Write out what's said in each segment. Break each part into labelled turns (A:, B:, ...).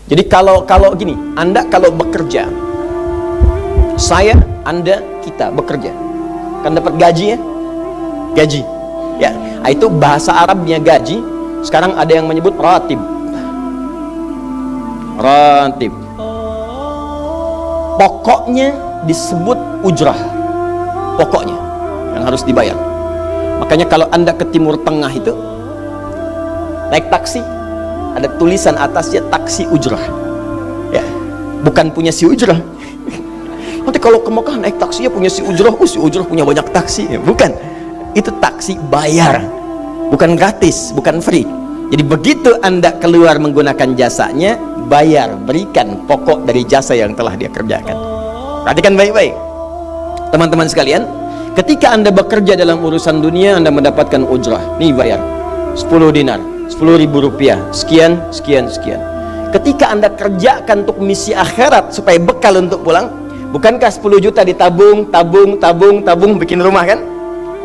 A: Jadi kalau gini, Anda kalau bekerja, saya, Anda, kita bekerja, kan dapat gaji ya? Gaji. Ya, itu bahasa Arabnya gaji. Sekarang ada yang menyebut ratib. Ratib. Pokoknya disebut ujrah. Pokoknya yang harus dibayar. Makanya kalau Anda ke Timur Tengah itu naik taksi, ada tulisan atasnya taksi ujrah. Ya, bukan punya si ujrah. Nanti kalau ke Mekah naik taksinya punya si ujrah, si ujrah punya banyak taksi. Ya, bukan. Itu taksi bayar, bukan gratis, bukan free. Jadi begitu Anda keluar menggunakan jasanya, bayar, berikan pokok dari jasa yang telah dia kerjakan. Perhatikan baik-baik, teman-teman sekalian. Ketika Anda bekerja dalam urusan dunia, Anda mendapatkan ujrah. Nih bayar 10 dinar, 10.000 rupiah, sekian, sekian, sekian. Ketika Anda kerjakan untuk misi akhirat supaya bekal untuk pulang, bukankah 10 juta ditabung, tabung, bikin rumah kan?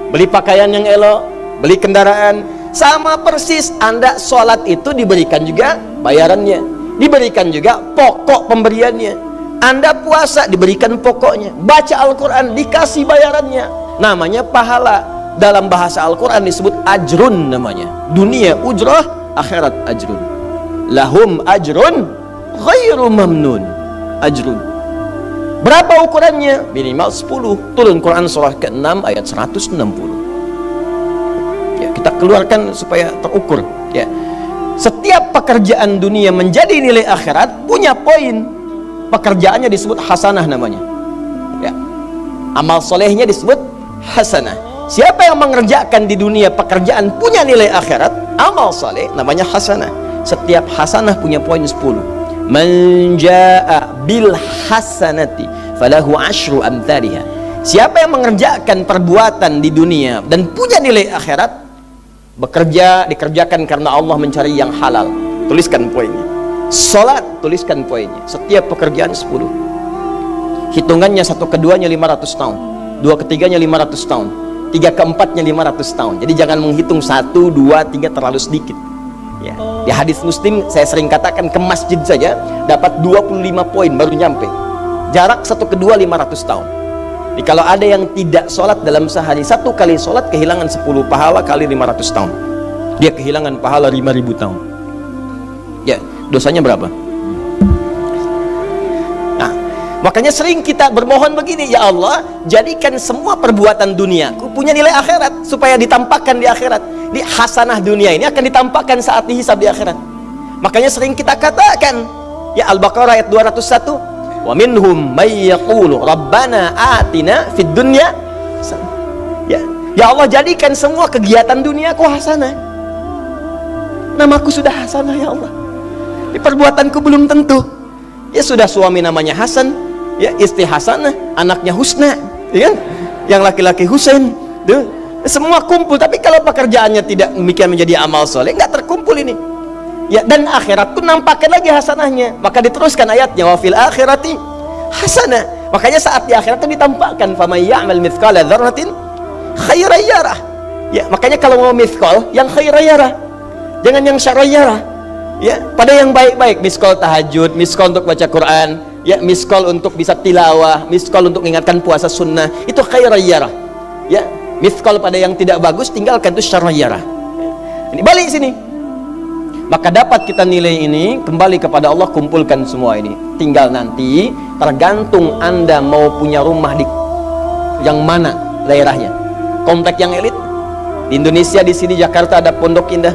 A: Beli pakaian yang elok, beli kendaraan. Sama persis Anda sholat itu diberikan juga bayarannya, diberikan juga pokok pemberiannya. Anda puasa diberikan pokoknya, baca Al-Quran dikasih bayarannya, namanya pahala. Dalam bahasa Al-Quran disebut ajrun namanya. Dunia ujrah, akhirat ajrun. Lahum ajrun ghairu mamnun. Ajrun. Berapa ukurannya? Minimal 10. Turun Quran surah ke-6 ayat 160. Ya, kita keluarkan supaya terukur. Ya. Setiap pekerjaan dunia menjadi nilai akhirat punya poin. Pekerjaannya disebut hasanah namanya. Ya. Amal solehnya disebut hasanah. Siapa yang mengerjakan di dunia pekerjaan punya nilai akhirat, amal soleh namanya hasanah. Setiap hasanah punya poin 10. Man jaa bil hasanati falahu asyru amthaliha. Siapa yang mengerjakan perbuatan di dunia dan punya nilai akhirat, bekerja dikerjakan karena Allah mencari yang halal, tuliskan poinnya. Salat, tuliskan poinnya. Setiap pekerjaan 10. Hitungannya 1 keduanya 500 tahun, 2 ketiganya 500 tahun, 3 keempatnya 500 tahun. Jadi jangan menghitung 1, 2, 3 terlalu sedikit. Ya. Di hadis Muslim saya sering katakan, ke masjid saja dapat 25 poin baru nyampe. Jarak 1 kedua 500 tahun. Jadi kalau ada yang tidak sholat dalam sehari, 1 kali sholat kehilangan 10 pahala kali 500 tahun. Dia kehilangan pahala 5.000 tahun. Ya, dosanya berapa? Nah, makanya sering kita bermohon begini, ya Allah, jadikan semua perbuatan duniaku punya nilai akhirat supaya ditampakkan di akhirat. Di hasanah dunia ini akan ditampakkan saat dihisab di akhirat. Makanya sering kita katakan, ya Al-Baqarah ayat 201, wa minhum may yaqulu rabbana atina fid dunya. Ya Allah, jadikan semua kegiatan duniaku hasanah. Namaku sudah hasanah ya Allah, di perbuatanku belum tentu. Ya sudah, suami namanya Hasan, ya istri Hasanah, anaknya Husna, ya kan? Yang laki-laki Husain, semua kumpul. Tapi kalau pekerjaannya tidak demikian menjadi amal soleh, nggak terkumpul ini. Ya, dan akhirat pun nampakkan lagi hasanahnya. Maka diteruskan ayatnya, wa fil akhirati hasanah. Makanya saat di akhirat itu ditampakkan, faman ya'mal mithqala dzarratin khairan yarah. Ya, makanya kalau mau mithqal yang khairan yarah, jangan yang syarran yarah. Ya, pada yang baik-baik, miskol tahajud, miskol untuk baca Quran, ya, miskol untuk bisa tilawah, miskol untuk mengingatkan puasa sunnah, itu khairan yarah. Ya, miskol pada yang tidak bagus tinggalkan, itu syarran yarah. Ini balik sini. Maka dapat kita nilai ini kembali kepada Allah, kumpulkan semua ini. Tinggal nanti tergantung Anda mau punya rumah di yang mana daerahnya. Komplek yang elit di Indonesia, di sini Jakarta ada Pondok Indah.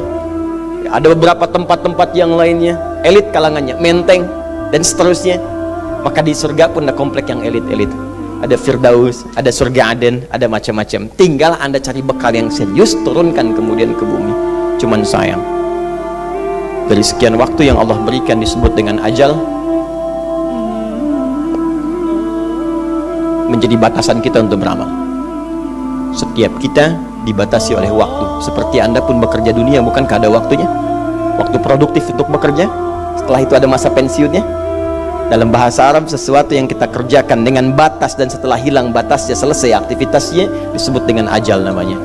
A: Ada beberapa tempat-tempat yang lainnya elit kalangannya, Menteng dan seterusnya. Maka di surga pun ada komplek yang elit-elit. Ada Firdaus, ada surga Aden, ada macam-macam. Tinggal Anda cari bekal yang serius, turunkan kemudian ke bumi. Cuman sayang, dari sekian waktu yang Allah berikan disebut dengan ajal, menjadi batasan kita untuk beramal. Setiap kita dibatasi oleh waktu. Seperti Anda pun bekerja dunia, bukankah ada waktunya? Waktu produktif untuk bekerja, setelah itu ada masa pensiunnya. Dalam bahasa Arab, sesuatu yang kita kerjakan dengan batas dan setelah hilang batasnya, selesai aktivitasnya, disebut dengan ajal namanya.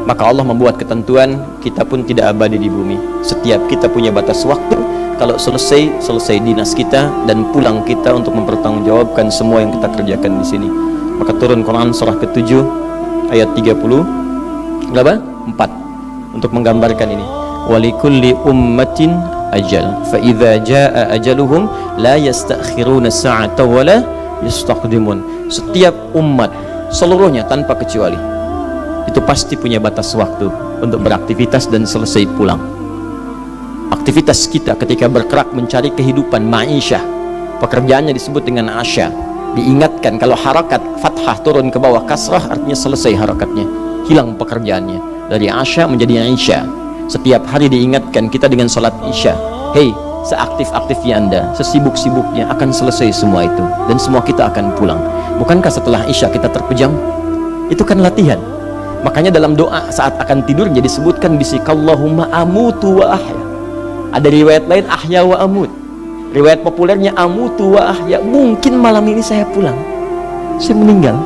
A: Maka Allah membuat ketentuan, kita pun tidak abadi di bumi. Setiap kita punya batas waktu, kalau selesai dinas kita dan pulang kita untuk mempertanggungjawabkan semua yang kita kerjakan di sini. Maka turun Quran surah ke-7 ayat 30 berapa? 4 untuk menggambarkan ini. Walikulli ummatin ajal fa idza jaa ajaluhum la yastakhiruna sa'atan wa la yastaqdimun. Setiap umat seluruhnya tanpa kecuali itu pasti punya batas waktu untuk beraktivitas dan selesai pulang. Aktivitas kita ketika bergerak mencari kehidupan ma'isyah, pekerjaannya disebut dengan asya. Diingatkan kalau harakat fathah turun ke bawah kasrah artinya selesai harakatnya, hilang pekerjaannya. Dari asya menjadi isya. Setiap hari diingatkan kita dengan salat isya. Hei, seaktif-aktifnya Anda, sesibuk-sibuknya akan selesai semua itu dan semua kita akan pulang. Bukankah setelah isya kita terpejam? Itu kan latihan. Makanya dalam doa saat akan tidur jadi disebutkan bisikallahumma amutu wa ahya. Ada riwayat lain ahya wa amut. Riwayat populernya amutu wa ahya. Mungkin malam ini saya pulang, saya meninggal.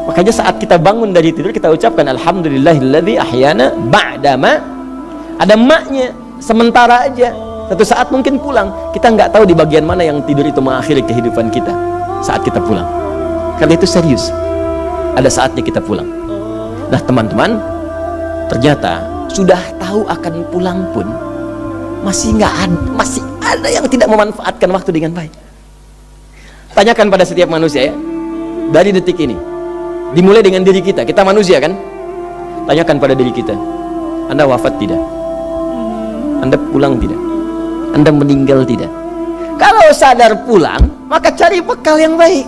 A: Makanya saat kita bangun dari tidur kita ucapkan alhamdulillahilladzi ahyana ba'dama. Ada maknya, sementara aja. Satu saat mungkin pulang. Kita nggak tahu di bagian mana yang tidur itu mengakhiri kehidupan kita saat kita pulang. Karena itu serius. Ada saatnya kita pulang. Nah teman-teman, ternyata sudah tahu akan pulang pun masih ada yang tidak memanfaatkan waktu dengan baik. Tanyakan pada setiap manusia ya, dari detik ini, dimulai dengan diri kita manusia kan, tanyakan pada diri kita, Anda wafat tidak? Anda pulang tidak? Anda meninggal tidak? Kalau sadar pulang, maka cari bekal yang baik.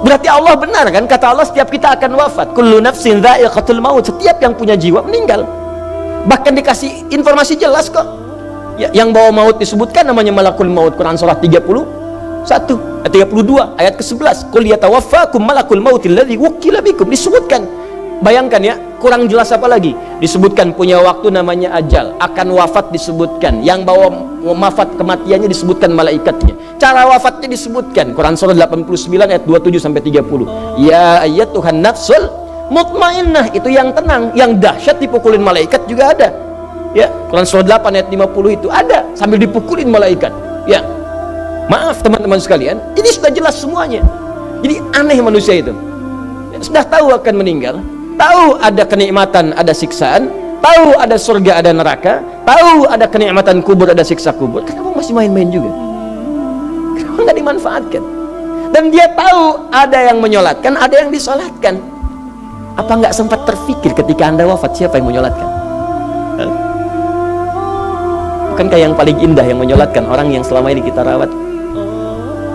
A: Berarti Allah benar kan? Kata Allah setiap kita akan wafat. Kullu nafsin dha'iqatul maut. Setiap yang punya jiwa meninggal. Bahkan dikasih informasi jelas kok. Ya, yang bawa maut disebutkan namanya malakul maut. Quran surah 32 ayat ke-11. Qul yatawaffakum malakul mautil ladzi wukkila bikum. Disebutkan. Bayangkan ya, kurang jelas apa lagi? Disebutkan punya waktu namanya ajal, akan wafat disebutkan, yang bawa wafat kematiannya disebutkan malaikatnya, cara wafatnya disebutkan. Quran surah 89 ayat 27 sampai 30. Ya ayyatuhan nafsul mutmainnah, itu yang tenang, yang dahsyat dipukulin malaikat juga ada. Ya, Quran surah 8 ayat 50 itu ada sambil dipukulin malaikat. Ya. Maaf teman-teman sekalian, ini sudah jelas semuanya. Jadi aneh manusia itu. Ya, sudah tahu akan meninggal, tahu ada kenikmatan, ada siksaan, tahu ada surga, ada neraka, tahu ada kenikmatan kubur, ada siksa kubur. Kenapa masih main-main juga? Kenapa nggak dimanfaatkan? Dan dia tahu ada yang menyolatkan, ada yang disolatkan. Apa nggak sempat terfikir ketika Anda wafat siapa yang menyolatkan? Bukankah yang paling indah yang menyolatkan orang yang selama ini kita rawat?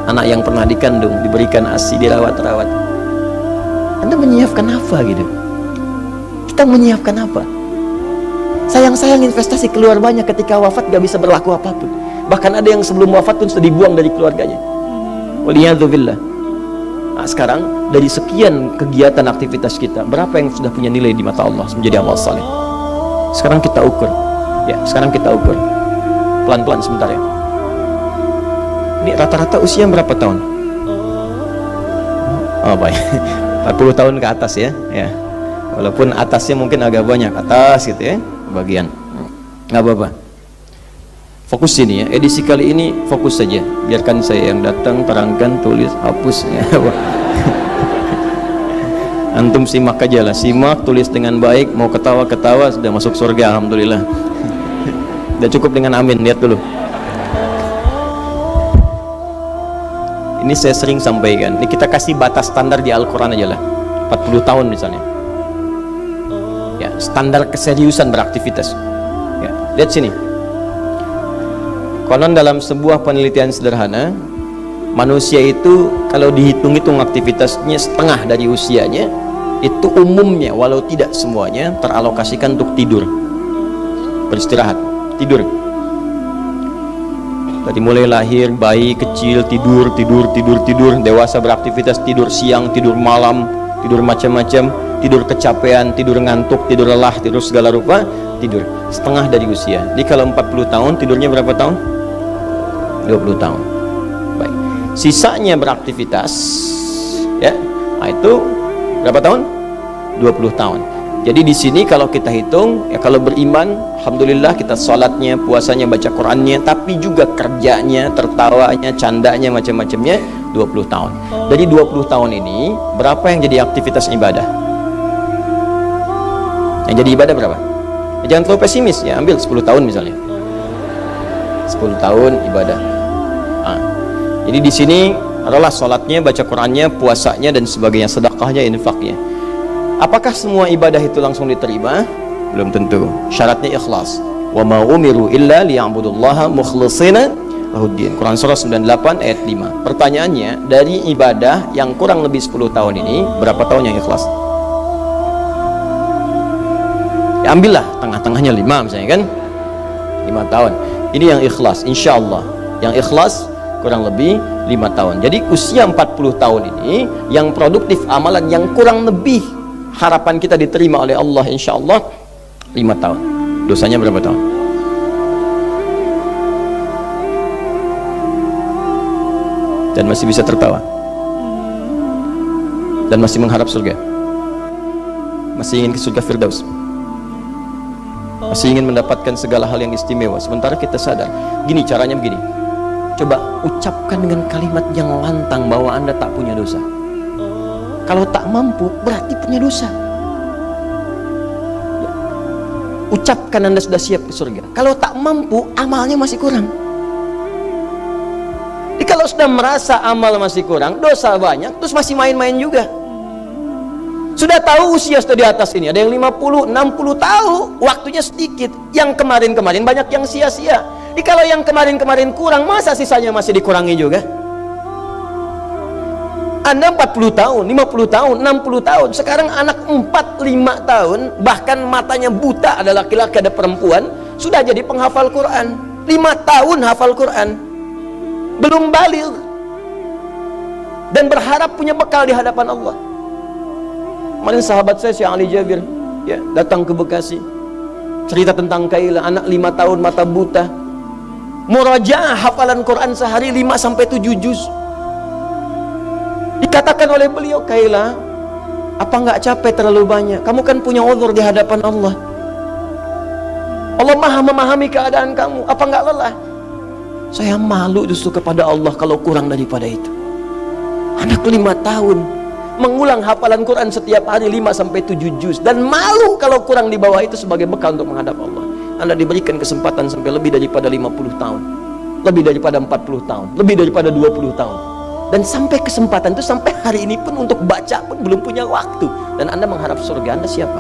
A: Anak yang pernah dikandung, diberikan ASI, dirawat-rawat. Anda menyiapkan apa gitu? Kita menyiapkan apa? Sayang-sayang investasi keluar banyak, ketika wafat gak bisa berlaku apapun. Bahkan ada yang sebelum wafat pun sudah dibuang dari keluarganya. Waliyadzubillah. Nah, sekarang dari sekian kegiatan aktivitas kita, berapa yang sudah punya nilai di mata Allah menjadi amal saleh? Sekarang kita ukur. Ya, sekarang kita ukur. Pelan-pelan sebentar ya. Ini rata-rata usia berapa tahun? Oh baik, 40 tahun ke atas ya. Ya. Walaupun atasnya mungkin agak banyak, atas gitu ya, bagian. Nggak apa-apa. Fokus sini ya. Edisi kali ini fokus saja. Biarkan saya yang datang, terangkan, tulis, hapus ya. Antum simak aja lah, simak, tulis dengan baik. Mau ketawa-ketawa, sudah masuk surga, alhamdulillah. Udah cukup dengan amin, lihat dulu. Ini saya sering sampaikan. Ini kita kasih batas standar di Al-Quran aja lah, 40 tahun misalnya. Ya, standar keseriusan beraktivitas. Ya, lihat sini. Konon dalam sebuah penelitian sederhana, manusia itu kalau dihitung-hitung aktivitasnya setengah dari usianya, itu umumnya walau tidak semuanya teralokasikan untuk tidur, beristirahat, tidur. Dari mulai lahir, bayi kecil tidur, dewasa beraktivitas, tidur siang, tidur malam, tidur macam-macam, tidur kecapean, tidur ngantuk, tidur lelah, tidur segala rupa, tidur setengah dari usia. Jadi kalau 40 tahun, tidurnya berapa tahun? 20 tahun. Baik. Sisanya beraktivitas, ya. Nah, itu berapa tahun? 20 tahun. Jadi di sini kalau kita hitung, ya kalau beriman, alhamdulillah kita sholatnya, puasanya, baca Qurannya, tapi juga kerjanya, tertawanya, candanya, macam-macamnya 20 tahun. Dari 20 tahun ini, berapa yang jadi aktivitas ibadah? Yang jadi ibadah berapa? Ya, jangan terlalu pesimis ya, ambil 10 tahun misalnya. 10 tahun ibadah. Jadi di sini adalah sholatnya, baca Qurannya, puasanya, dan sebagainya, sedekahnya, infaknya. Apakah semua ibadah itu langsung diterima? Belum tentu. Syaratnya ikhlas. Wa ma umiru illa liya'budullaha mukhlishina lahuddin. Quran surah 98 ayat 5. Pertanyaannya, dari ibadah yang kurang lebih 10 tahun ini, berapa tahun yang ikhlas? Ya ambillah tengah-tengahnya 5 misalnya kan. 5 tahun. Ini yang ikhlas, insya Allah. Yang ikhlas kurang lebih 5 tahun. Jadi usia 40 tahun ini yang produktif amalan yang kurang lebih harapan kita diterima oleh Allah insya Allah 5 tahun. Dosanya berapa tahun? Dan masih bisa tertawa, dan masih mengharap surga, masih ingin ke surga Firdaus, masih ingin mendapatkan segala hal yang istimewa. Sementara kita sadar, gini caranya begini, coba ucapkan dengan kalimat yang lantang bahwa Anda tak punya dosa. Kalau tak mampu, berarti punya dosa. Ucapkan Anda sudah siap ke surga. Kalau tak mampu, amalnya masih kurang. Jadi kalau sudah merasa amal masih kurang, dosa banyak, terus masih main-main juga. Sudah tahu usia sudah di atas ini, ada yang 50, 60 tahu, waktunya sedikit. Yang kemarin-kemarin banyak yang sia-sia. Jadi kalau yang kemarin-kemarin kurang, masa sisanya masih dikurangi juga? Anda 40 tahun, 50 tahun, 60 tahun. Sekarang anak 4, 5 tahun, bahkan matanya buta, ada laki-laki, ada perempuan, sudah jadi penghafal Quran. 5 tahun hafal Quran. Belum baligh. Dan berharap punya bekal di hadapan Allah. Kemarin sahabat saya, Syekh Ali Jabir, ya, datang ke Bekasi. Cerita tentang Kaila, anak 5 tahun, mata buta. Murajaah hafalan Quran sehari 5-7 juz. Dikatakan oleh beliau, Kaila, apa nggak capek terlalu banyak? Kamu kan punya uzur di hadapan Allah. Allah maha memahami keadaan kamu. Apa nggak lelah? Saya malu justru kepada Allah kalau kurang daripada itu. Anak 5 tahun mengulang hafalan Quran setiap hari 5-7 juz, dan malu kalau kurang di bawah itu sebagai bekal untuk menghadap Allah. Anda diberikan kesempatan sampai lebih daripada 50 tahun, lebih daripada 40 tahun, lebih daripada 20 tahun. Dan sampai kesempatan itu, sampai hari ini pun untuk baca pun belum punya waktu. Dan Anda mengharap surga, Anda siapa?